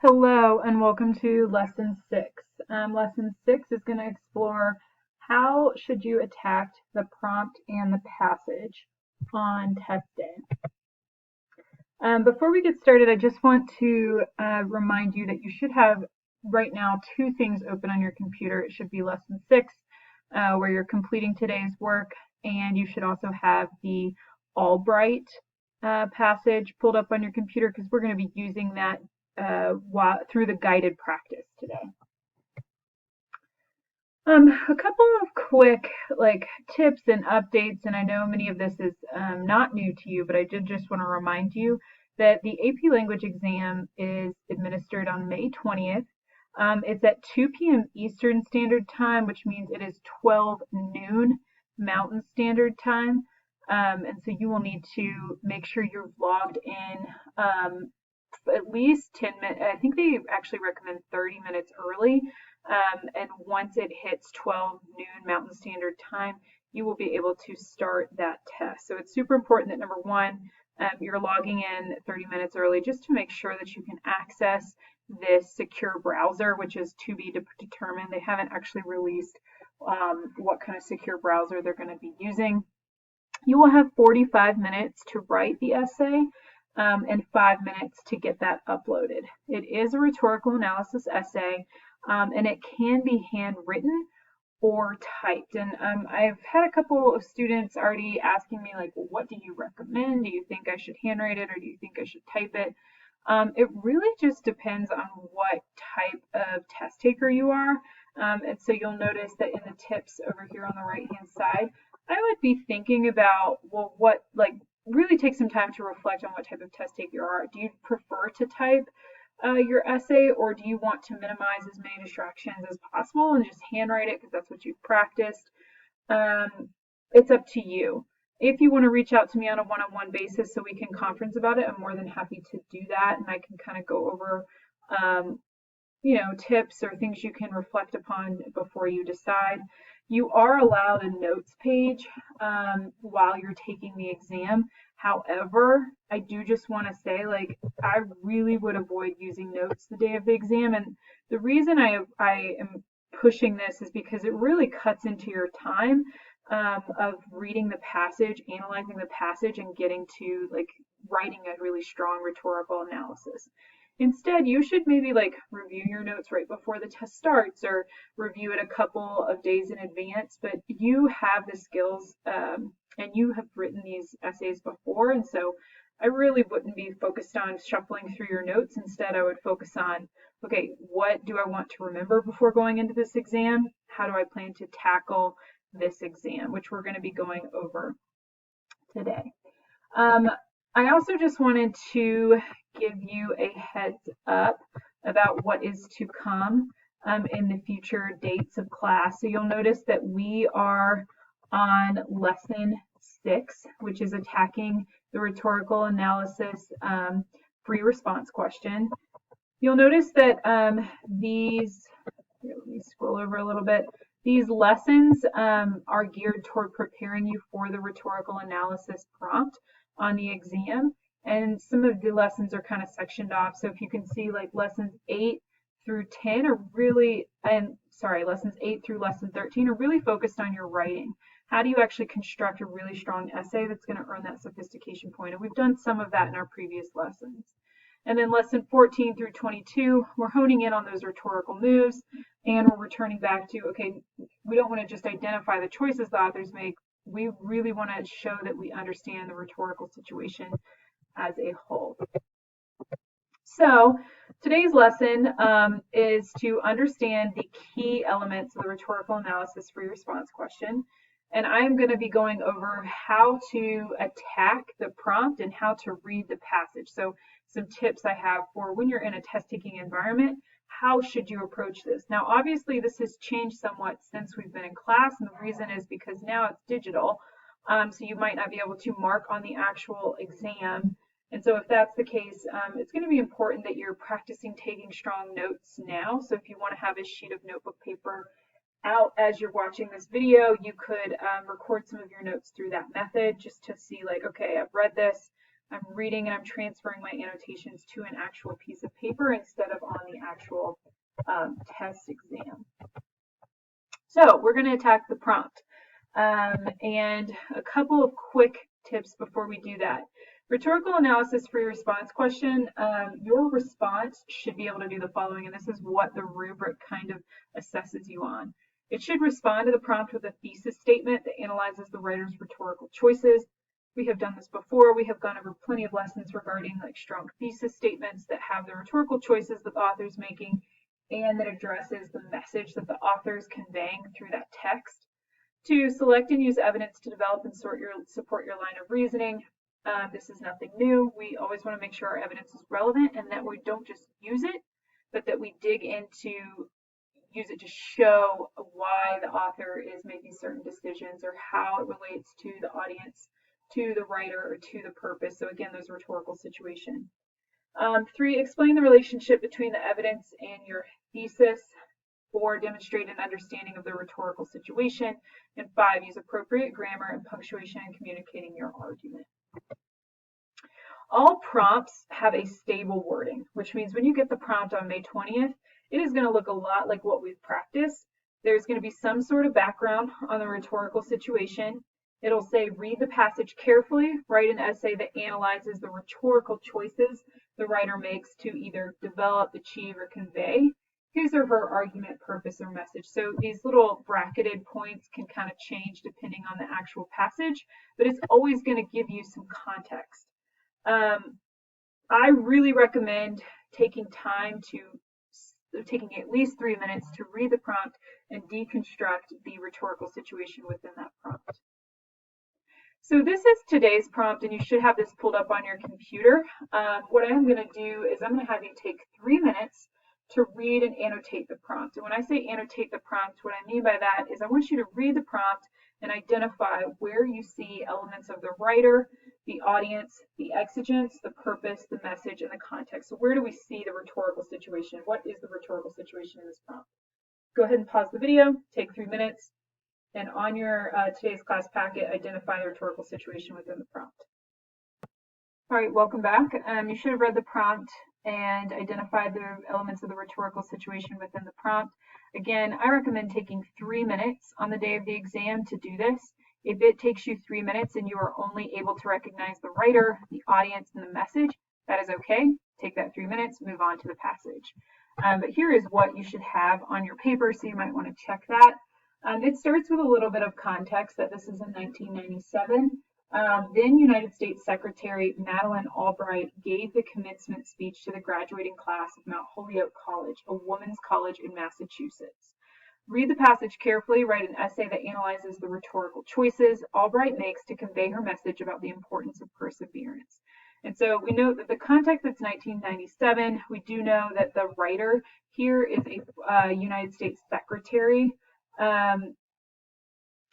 Hello and welcome to Lesson 6. Lesson 6 is going to explore how should you attack the prompt and the passage on test day. Before we get started, I just want to remind you that you should have right now two things open on your computer. It should be Lesson 6 where you're completing today's work, and you should also have the Albright passage pulled up on your computer because we're going to be using that through the guided practice today. A couple of quick tips and updates, and I know many of this is not new to you, but I did just want to remind you that the AP Language exam is administered on May 20th. It's at 2 p.m. Eastern Standard Time, which means it is 12 noon Mountain Standard Time. And so you will need to make sure you're logged in at least 10 minutes. I think they actually recommend 30 minutes early. And once it hits 12 noon Mountain Standard Time, you will be able to start that test. So it's super important that number one, you're logging in 30 minutes early just to make sure that you can access this secure browser, which is to be determined. They haven't actually released what kind of secure browser they're going to be using. You will have 45 minutes to write the essay and 5 minutes to get that uploaded. It is a rhetorical analysis essay, and it can be handwritten or typed. And I've had a couple of students already asking me, well, what do you recommend? Do you think I should handwrite it, or do you think I should type it? It really just depends on what type of test taker you are. And so you'll notice that in the tips over here on the right-hand side, I would be thinking about, well, really take some time to reflect on what type of test taker you are. Do you prefer to type your essay, or do you want to minimize as many distractions as possible and just handwrite it because that's what you've practiced? It's up to you. If you want to reach out to me on a one-on-one basis so we can conference about it, I'm more than happy to do that, and I can kind of go over tips or things you can reflect upon before you decide. You are allowed a notes page while you're taking the exam. However, I do just want to say, I really would avoid using notes the day of the exam. And the reason I am pushing this is because it really cuts into your time of reading the passage, analyzing the passage, and getting to writing a really strong rhetorical analysis. Instead, you should maybe review your notes right before the test starts, or review it a couple of days in advance. But you have the skills and you have written these essays before, and so I really wouldn't be focused on shuffling through your notes. Instead, I would focus on, okay, what do I want to remember before going into this exam? How do I plan to tackle this exam, which we're going to be going over today. I also just wanted to give you a heads up about what is to come in the future dates of class. So you'll notice that we are on lesson 6, which is attacking the rhetorical analysis free response question. You'll notice that let me scroll over a little bit. These lessons are geared toward preparing you for the rhetorical analysis prompt on the exam, and some of the lessons are kind of sectioned off. So if you can see, lessons 8 through 10 are really, lessons 8 through lesson 13 are really focused on your writing. How do you actually construct a really strong essay that's going to earn that sophistication point? And we've done some of that in our previous lessons. And then lesson 14 through 22, we're honing in on those rhetorical moves, and we're returning back to, okay, we don't want to just identify the choices the authors make. We really want to show that we understand the rhetorical situation as a whole. So today's lesson is to understand the key elements of the rhetorical analysis free response question. And I'm going to be going over how to attack the prompt and how to read the passage. So some tips I have for when you're in a test-taking environment, how should you approach this? Now, obviously, this has changed somewhat since we've been in class, and the reason is because now it's digital, so you might not be able to mark on the actual exam. And so if that's the case, it's going to be important that you're practicing taking strong notes now. So if you want to have a sheet of notebook paper out as you're watching this video, you could record some of your notes through that method just to see, okay, I've read this. I'm reading and I'm transferring my annotations to an actual piece of paper instead of on the actual test exam. So we're going to attack the prompt. And a couple of quick tips before we do that. Rhetorical analysis for your response question, your response should be able to do the following, and this is what the rubric kind of assesses you on. It should respond to the prompt with a thesis statement that analyzes the writer's rhetorical choices. We have done this before. We have gone over plenty of lessons regarding like strong thesis statements that have the rhetorical choices that the author is making and that addresses the message that the author is conveying through that text. To select and use evidence to develop and support your line of reasoning. This is nothing new. We always want to make sure our evidence is relevant and that we don't just use it, but that we dig into use it to show why the author is making certain decisions or how it relates to the audience, to the writer, or to the purpose. So again, those rhetorical situations. 3, explain the relationship between the evidence and your thesis. 4, demonstrate an understanding of the rhetorical situation. And 5, use appropriate grammar and punctuation in communicating your argument. All prompts have a stable wording, which means when you get the prompt on May 20th, it is going to look a lot like what we've practiced. There's going to be some sort of background on the rhetorical situation. It'll say, read the passage carefully, write an essay that analyzes the rhetorical choices the writer makes to either develop, achieve, or convey his or her argument, purpose, or message. So these little bracketed points can kind of change depending on the actual passage, but it's always going to give you some context. I really recommend taking at least 3 minutes to read the prompt and deconstruct the rhetorical situation within that prompt. So this is today's prompt, and you should have this pulled up on your computer. What I'm going to do is I'm going to have you take 3 minutes to read and annotate the prompt. And when I say annotate the prompt, what I mean by that is I want you to read the prompt and identify where you see elements of the writer, the audience, the exigence, the purpose, the message, and the context. So where do we see the rhetorical situation? What is the rhetorical situation in this prompt? Go ahead and pause the video, take 3 minutes, and on your today's class packet, identify the rhetorical situation within the prompt. All right, welcome back. You should have read the prompt and identified the elements of the rhetorical situation within the prompt. Again, I recommend taking 3 minutes on the day of the exam to do this. If it takes you 3 minutes and you are only able to recognize the writer, the audience, and the message, that is okay. Take that 3 minutes, move on to the passage. But here is what you should have on your paper, so you might want to check that. It starts with a little bit of context that this is in 1997. Then United States Secretary Madeleine Albright gave the commencement speech to the graduating class of Mount Holyoke College, a women's college in Massachusetts. Read the passage carefully, write an essay that analyzes the rhetorical choices Albright makes to convey her message about the importance of perseverance. And so we know that the context is 1997. We do know that the writer here is a United States secretary.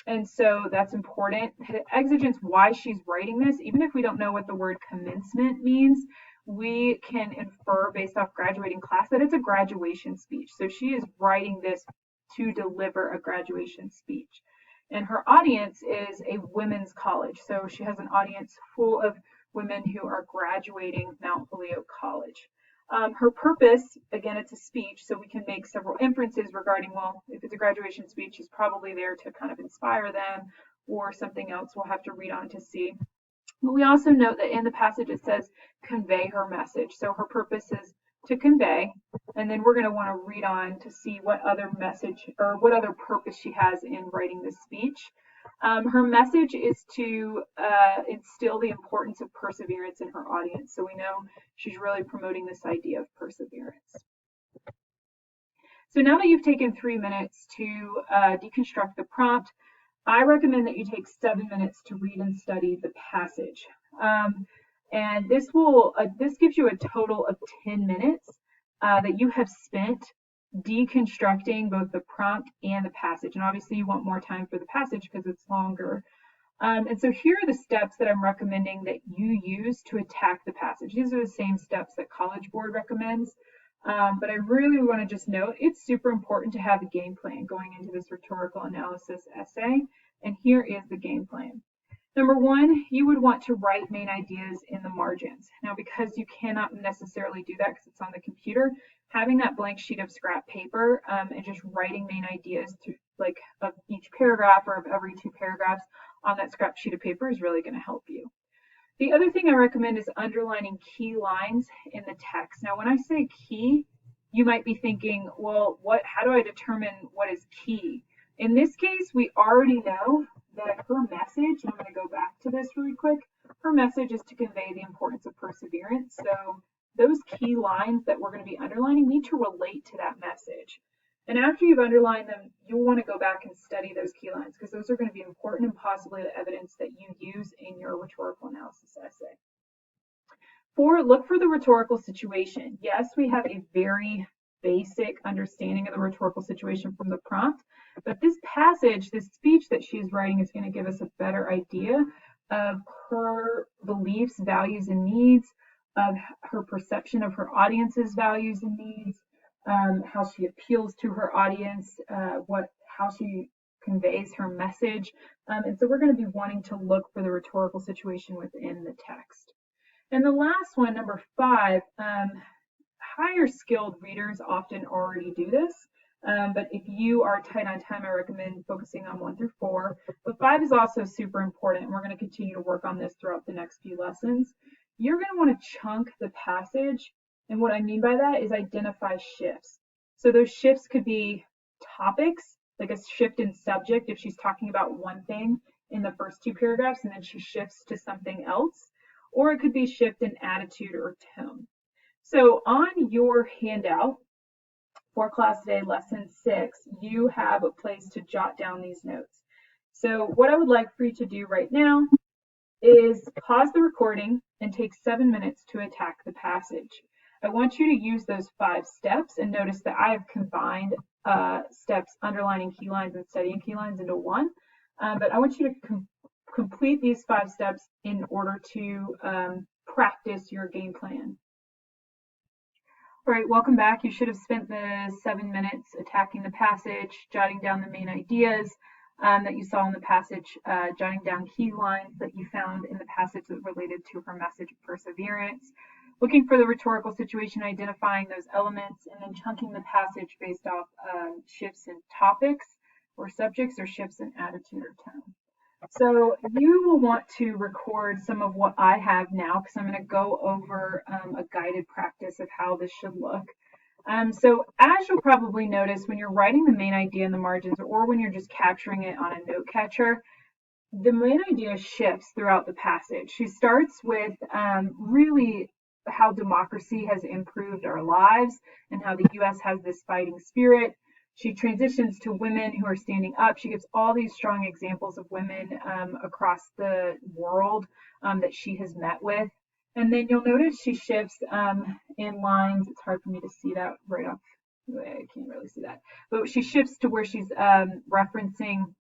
And so that's important. The exigence, why she's writing this, even if we don't know what the word commencement means, we can infer based off graduating class that it's a graduation speech. So she is writing this to deliver a graduation speech. And her audience is a women's college. So she has an audience full of women who are graduating Mount Holyoke College. Her purpose, again, it's a speech, so we can make several inferences regarding, well, if it's a graduation speech, she's probably there to kind of inspire them or something else we'll have to read on to see. But we also note that in the passage it says convey her message. So her purpose is to convey, and then we're going to want to read on to see what other message or what other purpose she has in writing this speech. Her message is to instill the importance of perseverance in her audience. So we know she's really promoting this idea of perseverance. So now that you've taken 3 minutes to deconstruct the prompt, I recommend that you take 7 minutes to read and study the passage. And this gives you a total of 10 minutes that you have spent deconstructing both the prompt and the passage. And obviously you want more time for the passage because it's longer. And so here are the steps that I'm recommending that you use to attack the passage. These are the same steps that College Board recommends. But I really want to just note it's super important to have a game plan going into this rhetorical analysis essay. And here is the game plan. Number one, you would want to write main ideas in the margins. Now, because you cannot necessarily do that because it's on the computer, having that blank sheet of scrap paper and just writing main ideas to like of each paragraph or of every two paragraphs on that scrap sheet of paper is really going to help you. The other thing I recommend is underlining key lines in the text. Now, when I say key, you might be thinking, well, how do I determine what is key? In this case, we already know that her message, and I'm going to go back to this really quick, her message is to convey the importance of perseverance. So those key lines that we're going to be underlining need to relate to that message. And after you've underlined them, you'll want to go back and study those key lines because those are going to be important and possibly the evidence that you use in your rhetorical analysis essay. 4, look for the rhetorical situation. Yes, we have a very basic understanding of the rhetorical situation from the prompt, but this passage, this speech that she's writing is going to give us a better idea of her beliefs, values, and needs, of her perception of her audience's values and needs, how she appeals to her audience, how she conveys her message. And so we're going to be wanting to look for the rhetorical situation within the text. And the last one, number 5, higher skilled readers often already do this. But if you are tight on time, I recommend focusing on 1 through 4. But 5 is also super important, and we're going to continue to work on this throughout the next few lessons. You're going to want to chunk the passage, and what I mean by that is identify shifts. So those shifts could be topics, like a shift in subject if she's talking about one thing in the first 2 paragraphs and then she shifts to something else, or it could be shift in attitude or tone. So on your handout for class today, lesson 6, you have a place to jot down these notes. So what I would like for you to do right now is pause the recording and take 7 minutes to attack the passage. I want you to use those 5 steps, and notice that I have combined steps underlining key lines and studying key lines into one. But I want you to complete these 5 steps in order to practice your game plan. All right, welcome back. You should have spent the 7 minutes attacking the passage, jotting down the main ideas that you saw in the passage, jotting down key lines that you found in the passage that related to her message of perseverance, looking for the rhetorical situation, identifying those elements, and then chunking the passage based off shifts in topics or subjects or shifts in attitude or tone. So you will want to record some of what I have now because I'm going to go over a guided practice of how this should look. So as you'll probably notice when you're writing the main idea in the margins or when you're just capturing it on a note catcher, the main idea shifts throughout the passage. She starts with really how democracy has improved our lives and how the U.S. has this fighting spirit. She transitions to women who are standing up. She gives all these strong examples of women across the world that she has met with. And then you'll notice she shifts in lines. It's hard for me to see that right off. I can't really see that. But she shifts to where she's referencing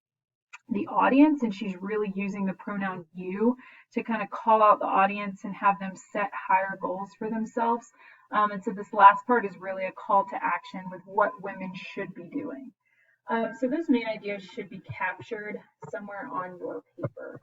the audience, and she's really using the pronoun you to kind of call out the audience and have them set higher goals for themselves. And so this last part is really a call to action with what women should be doing. So those main ideas should be captured somewhere on your paper.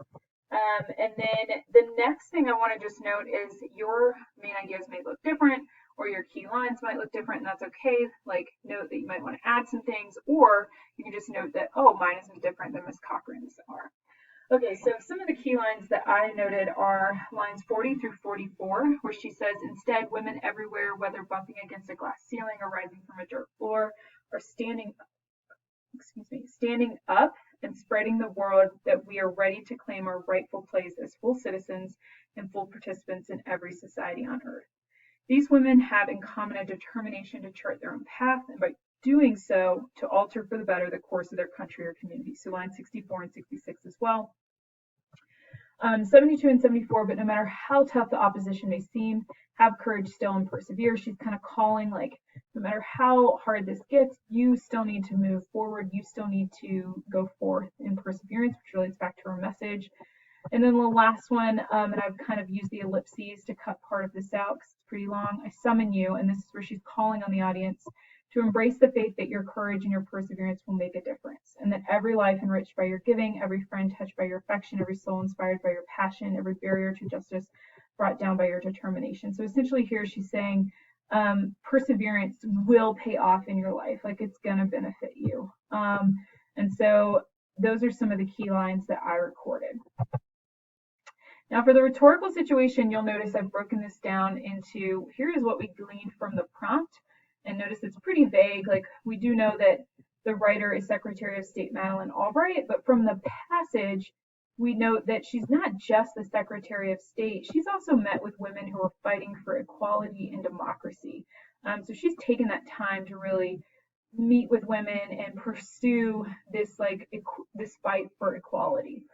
And then the next thing I want to just note is your main ideas may look different, or your key lines might look different, and that's okay. Like, note that you might want to add some things, or you can just note that, oh, mine is different than Ms. Cochran's are. Okay, so some of the key lines that I noted are lines 40 through 44, where she says, instead, women everywhere, whether bumping against a glass ceiling or rising from a dirt floor, are standing up and spreading the word that we are ready to claim our rightful place as full citizens and full participants in every society on earth. These women have in common a determination to chart their own path, and by doing so, to alter for the better the course of their country or community. So lines 64 and 66 as well. 72 and 74, but no matter how tough the opposition may seem, have courage still and persevere. She's kind of calling, like, no matter how hard this gets, you still need to move forward. You still need to go forth in perseverance, which relates back to her message. And then the last one, and I've kind of used the ellipses to cut part of this out because it's pretty long. I summon you, and this is where she's calling on the audience to embrace the faith that your courage and your perseverance will make a difference, and that every life enriched by your giving, every friend touched by your affection, every soul inspired by your passion, every barrier to justice brought down by your determination. So essentially here she's saying perseverance will pay off in your life, like it's going to benefit you. And so those are some of the key lines that I recorded. Now for the rhetorical situation, you'll notice I've broken this down into, here is what we gleaned from the prompt. And notice it's pretty vague. Like, we do know that the writer is Secretary of State Madeleine Albright, but from the passage, we note that she's not just the Secretary of State, she's also met with women who are fighting for equality and democracy. So she's taken that time to really meet with women and pursue this this fight for equality.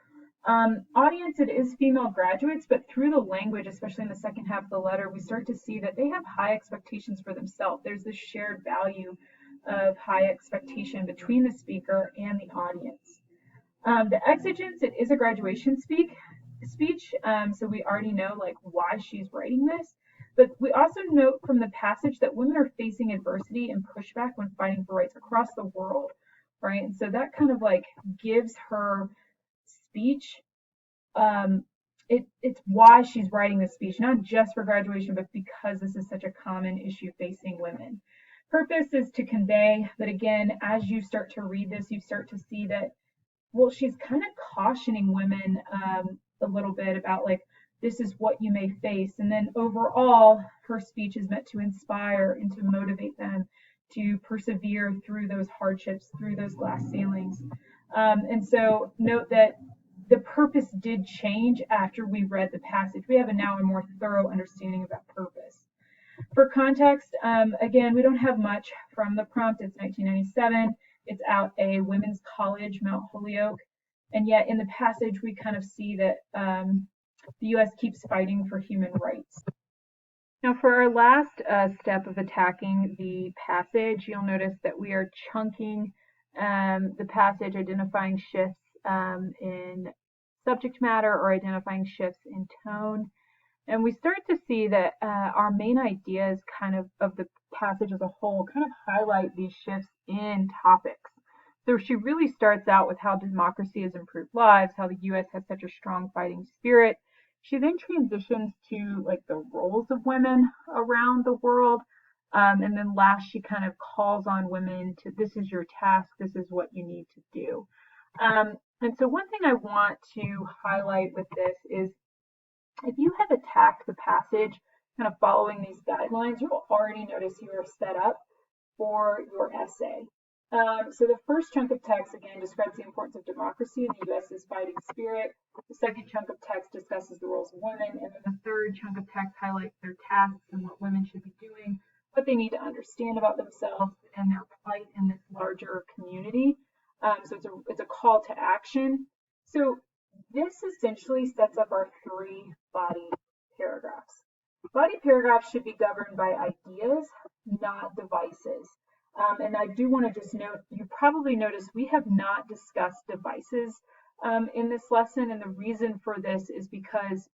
Audience, it is female graduates, but through the language, especially in the second half of the letter, we start to see that they have high expectations for themselves. There's this shared value of high expectation between the speaker and the audience. The exigence, it is a graduation speech, so we already know like why she's writing this. But we also note from the passage that women are facing adversity and pushback when fighting for rights across the world, right? And so that kind of like gives her speech, it's why she's writing this speech, not just for graduation, but because this is such a common issue facing women. Purpose is to convey, but again, as you start to read this, you start to see that, well, she's kind of cautioning women a little bit about like, this is what you may face. And then overall, her speech is meant to inspire and to motivate them to persevere through those hardships, through those glass ceilings. And so note that the purpose did change after we read the passage. We have now a more thorough understanding of that purpose. For context, again, we don't have much from the prompt. It's 1997. It's at a women's college, Mount Holyoke. And yet in the passage, we kind of see that the U.S. keeps fighting for human rights. Now for our last step of attacking the passage, you'll notice that we are chunking the passage, identifying shifts in subject matter or identifying shifts in tone. And we start to see that our main ideas kind of the passage as a whole kind of highlight these shifts in topics. So she really starts out with how democracy has improved lives, how the U.S. has such a strong fighting spirit. She then transitions to like the roles of women around the world. And then last, she kind of calls on women to, this is your task, this is what you need to do. And so one thing I want to highlight with this is, if you have attacked the passage kind of following these guidelines, you'll already notice you are set up for your essay. So the first chunk of text, again, describes the importance of democracy and the U.S.'s fighting spirit. The second chunk of text discusses the roles of women. And then the third chunk of text highlights their tasks and what women should be doing, what they need to understand about themselves and their plight in this larger community. So it's a call to action. So this essentially sets up our 3 body paragraphs. Body paragraphs should be governed by ideas, not devices. And I do want to just note, you probably noticed we have not discussed devices in this lesson. And the reason for this is because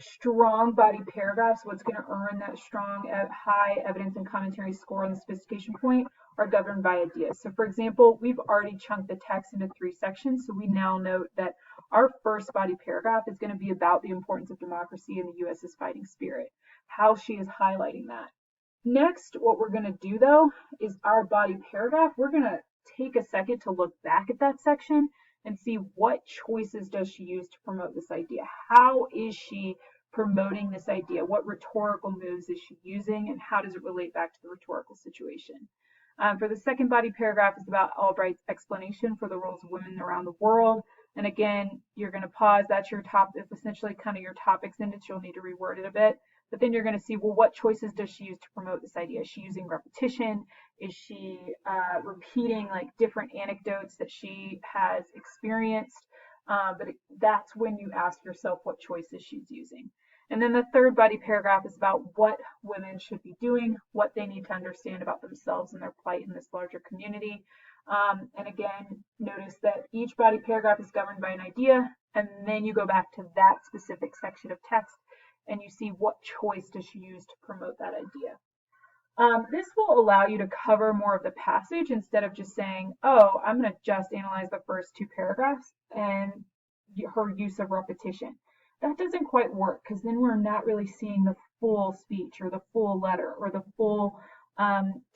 strong body paragraphs, what's going to earn that strong, high evidence and commentary score on the sophistication point, are governed by ideas. So for example, we've already chunked the text into 3 sections. So we now note that our first body paragraph is going to be about the importance of democracy and the U.S.'s fighting spirit, how she is highlighting that. Next, what we're going to do though is our body paragraph. We're going to take a second to look back at that section and see what choices does she use to promote this idea. How is she promoting this idea? What rhetorical moves is she using, and how does it relate back to the rhetorical situation? For the second body paragraph is about Albright's explanation for the roles of women around the world. And again, you're going to pause. That's your top. It's essentially kind of your topic sentence. You'll need to reword it a bit. But then you're going to see, well, what choices does she use to promote this idea? Is she using repetition? Is she repeating like different anecdotes that she has experienced? But that's when you ask yourself what choices she's using. And then the third body paragraph is about what women should be doing, what they need to understand about themselves and their plight in this larger community. And again, notice that each body paragraph is governed by an idea, and then you go back to that specific section of text and you see what choice does she use to promote that idea. This will allow you to cover more of the passage instead of just saying, oh, I'm going to just analyze the first 2 paragraphs and her use of repetition. That doesn't quite work because then we're not really seeing the full speech or the full letter or the full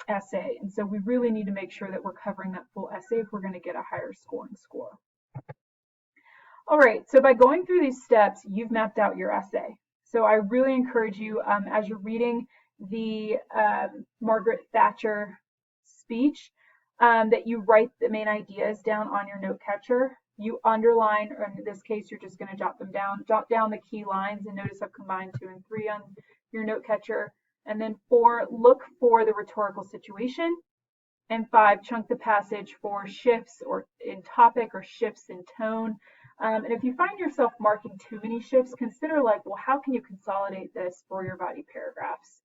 essay. And so we really need to make sure that we're covering that full essay if we're going to get a higher scoring score. All right, so by going through these steps, you've mapped out your essay. So I really encourage you, as you're reading the Margaret Thatcher speech, that you write the main ideas down on your note catcher. You underline, or in this case, you're just going to jot them down. Jot down the key lines, and notice I've combined 2 and 3 on your note catcher. And then 4, look for the rhetorical situation. And 5, chunk the passage for shifts or in topic or shifts in tone. And if you find yourself marking too many shifts, consider like, well, how can you consolidate this for your body paragraphs?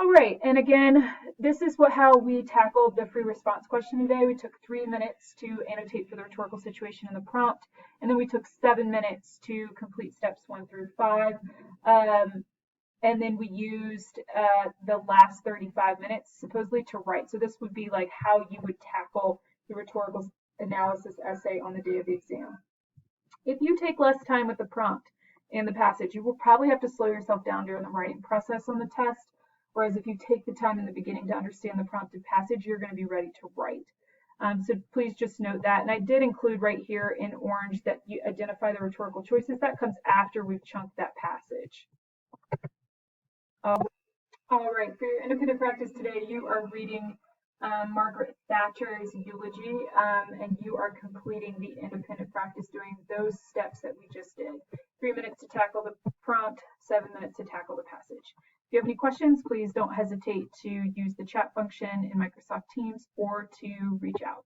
All right, and again, this is how we tackled the free response question today. We took 3 minutes to annotate for the rhetorical situation in the prompt, and then we took 7 minutes to complete steps 1 through 5. And then we used the last 35 minutes supposedly to write. So this would be like how you would tackle the rhetorical analysis essay on the day of the exam. If you take less time with the prompt and the passage, you will probably have to slow yourself down during the writing process on the test. Whereas if you take the time in the beginning to understand the prompted passage, you're going to be ready to write. So please just note that. And I did include right here in orange that you identify the rhetorical choices. That comes after we've chunked that passage. All right, for your independent practice today, you are reading Margaret Thatcher's eulogy, and you are completing the independent practice doing those steps that we just did. 3 minutes to tackle the prompt, 7 minutes to tackle the passage. If you have any questions, please don't hesitate to use the chat function in Microsoft Teams or to reach out.